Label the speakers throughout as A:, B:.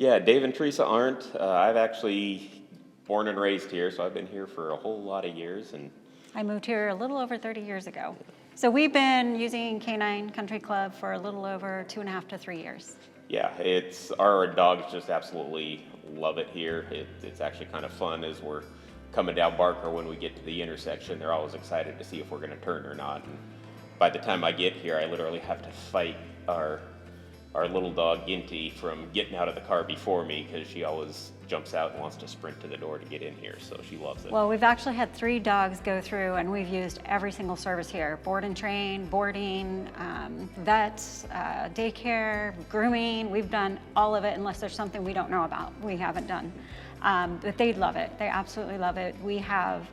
A: Yeah, Dave and Teresa Ahrendt. I've actually born and raised here, so I've been here for a whole lot of years. And
B: I moved here a little over 30 years ago. So we've been using Canine Country Club for a little over 2.5 to 3 years.
A: yeah, it's our dogs just absolutely love it here. It's actually kind of fun as we're coming down Barker when we get to the intersection. They're always excited to see if we're going to turn or not. And by the time I get here, I literally have to fight our little dog Ginty from getting out of the car before me because she always jumps out and wants to sprint to the door to get in here, so she loves it.
B: Well, we've actually had 3 dogs go through, and we've used every single service here: board and train, boarding, vets, daycare, grooming. We've done all of it unless there's something we don't know about, we haven't done. But they love it. They absolutely love it. We have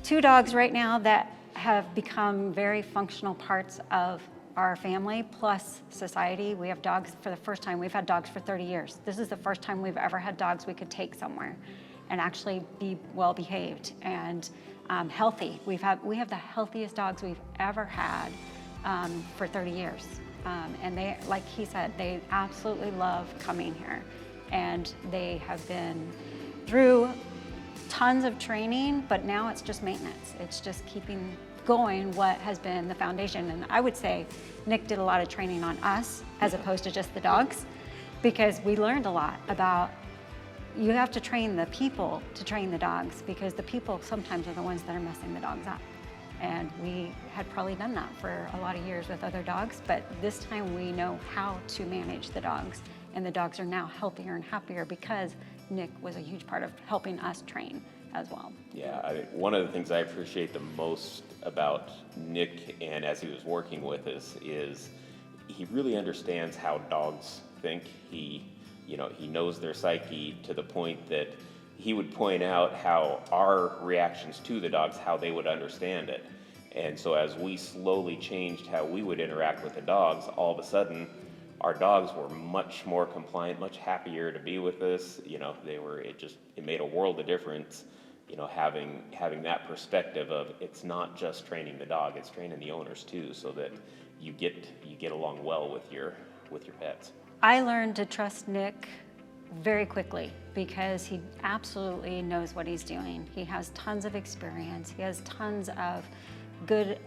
B: 2 dogs right now that have become very functional parts of our family plus society. We have dogs for the first time. We've had dogs for 30 years. This is the first time we've ever had dogs we could take somewhere and actually be well behaved and healthy. We have the healthiest dogs we've ever had for 30 years. And they, like he said, they absolutely love coming here. And they have been through tons of training, but now it's just maintenance. It's just keeping going what has been the foundation. And I would say Nick did a lot of training on us as opposed to just the dogs, because we learned a lot about you have to train the people to train the dogs, because the people sometimes are the ones that are messing the dogs up. And we had probably done that for a lot of years with other dogs, but this time we know how to manage the dogs, and the dogs are now healthier and happier because Nick was a huge part of helping us train as well.
A: Yeah, one of the things I appreciate the most about Nick, and as he was working with us, is he really understands how dogs think. He knows their psyche to the point that he would point out how our reactions to the dogs, how they would understand it. And so as we slowly changed how we would interact with the dogs, all of a sudden our dogs were much more compliant, much happier to be with us. It made a world of difference, having that perspective of it's not just training the dog, it's training the owners too, so that you get along well with your pets.
B: I learned to trust Nick very quickly because he absolutely knows what he's doing. He has tons of experience. He has tons of good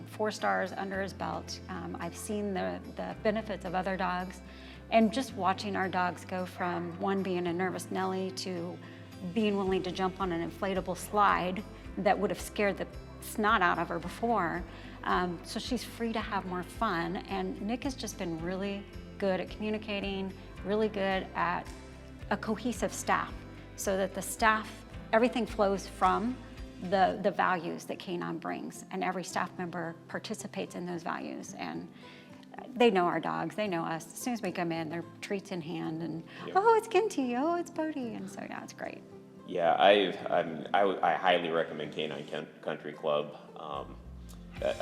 B: 4 stars under his belt. I've seen the benefits of other dogs, and just watching our dogs go from one being a nervous Nellie to being willing to jump on an inflatable slide that would have scared the snot out of her before. So she's free to have more fun, and Nick has just been really good at communicating, really good at a cohesive staff, so that the staff, everything flows from the values that Canine brings, and every staff member participates in those values. And they know our dogs, they know us. As soon as we come in, they're treats in hand, and oh, it's Ginty, oh, it's Bodie, and so yeah, it's great.
A: Yeah, I highly recommend Canine Country Club.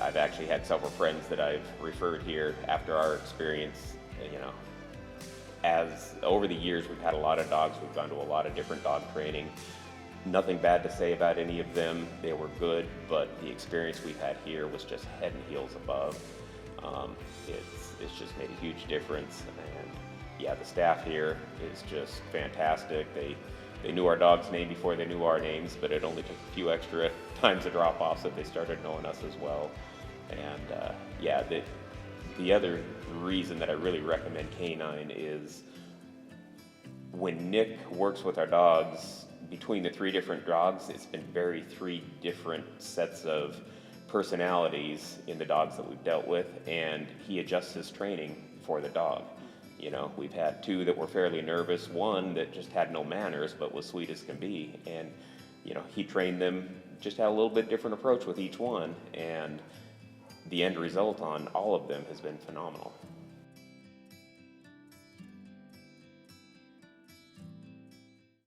A: I've actually had several friends that I've referred here after our experience. As over the years we've had a lot of dogs, we've gone to a lot of different dog training. Nothing bad to say about any of them. They were good, but the experience we've had here was just head and heels above. It's just made a huge difference, and yeah, the staff here is just fantastic. They knew our dog's name before they knew our names, but it only took a few extra times of drop-offs that they started knowing us as well. And the other reason that I really recommend Canine is when Nick works with our dogs, between the 3 different dogs, it's been 3 different sets of personalities in the dogs that we've dealt with, and he adjusts his training for the dog. We've had 2 that were fairly nervous, 1 that just had no manners but was sweet as can be, and he trained them, just had a little bit different approach with each one, and the end result on all of them has been phenomenal.